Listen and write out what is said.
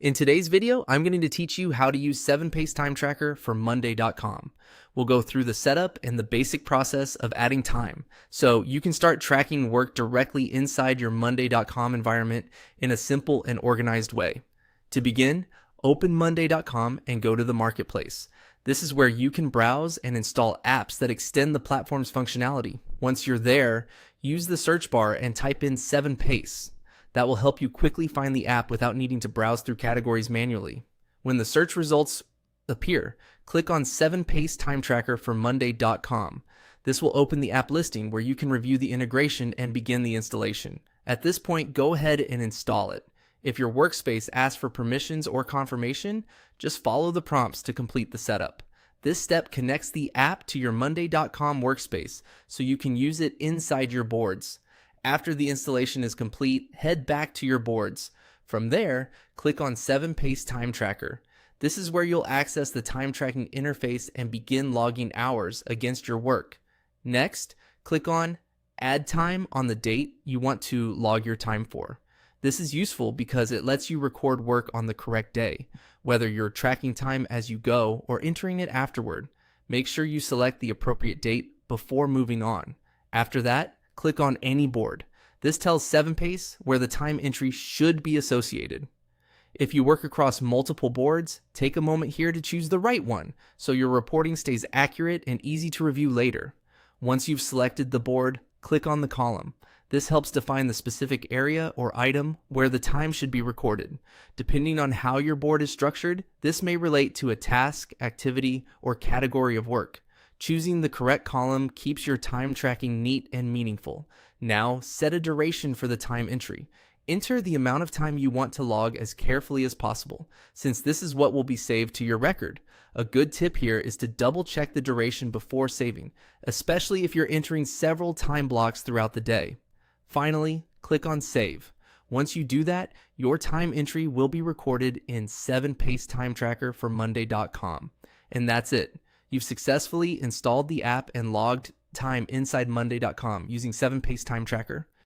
In today's video, I'm going to teach you how to use 7-Pace Timetracker for Monday.com. We'll go through the setup and the basic process of adding time, so you can start tracking work directly inside your Monday.com environment in a simple and organized way. To begin, open Monday.com and go to the marketplace. This is where you can browse and install apps that extend the platform's functionality. Once you're there, use the search bar and type in 7-Pace. That will help you quickly find the app without needing to browse through categories manually. When the search results appear, click on 7-Pace Timetracker for Monday.com. This will open the app listing where you can review the integration and begin the installation. At this point, go ahead and install it. If your workspace asks for permissions or confirmation, just follow the prompts to complete the setup. This step connects the app to your Monday.com workspace so you can use it inside your boards. After the installation is complete, head back to your boards. From there, click on 7-Pace Timetracker. This is where you'll access the time tracking interface and begin logging hours against your work. Next, click on Add Time on the date you want to log your time for. This is useful because it lets you record work on the correct day, whether you're tracking time as you go or entering it afterward. Make sure you select the appropriate date before moving on. After that, click on any board. This tells 7-Pace where the time entry should be associated. If you work across multiple boards, take a moment here to choose the right one so your reporting stays accurate and easy to review later. Once you've selected the board, click on the column. This helps define the specific area or item where the time should be recorded. Depending on how your board is structured, this may relate to a task, activity, or category of work. Choosing the correct column keeps your time tracking neat and meaningful. Now, set a duration for the time entry. Enter the amount of time you want to log as carefully as possible, since this is what will be saved to your record. A good tip here is to double check the duration before saving, especially if you're entering several time blocks throughout the day. Finally, click on Save. Once you do that, your time entry will be recorded in 7-Pace Timetracker for Monday.com. And that's it. You've successfully installed the app and logged time inside Monday.com using 7-Pace Timetracker.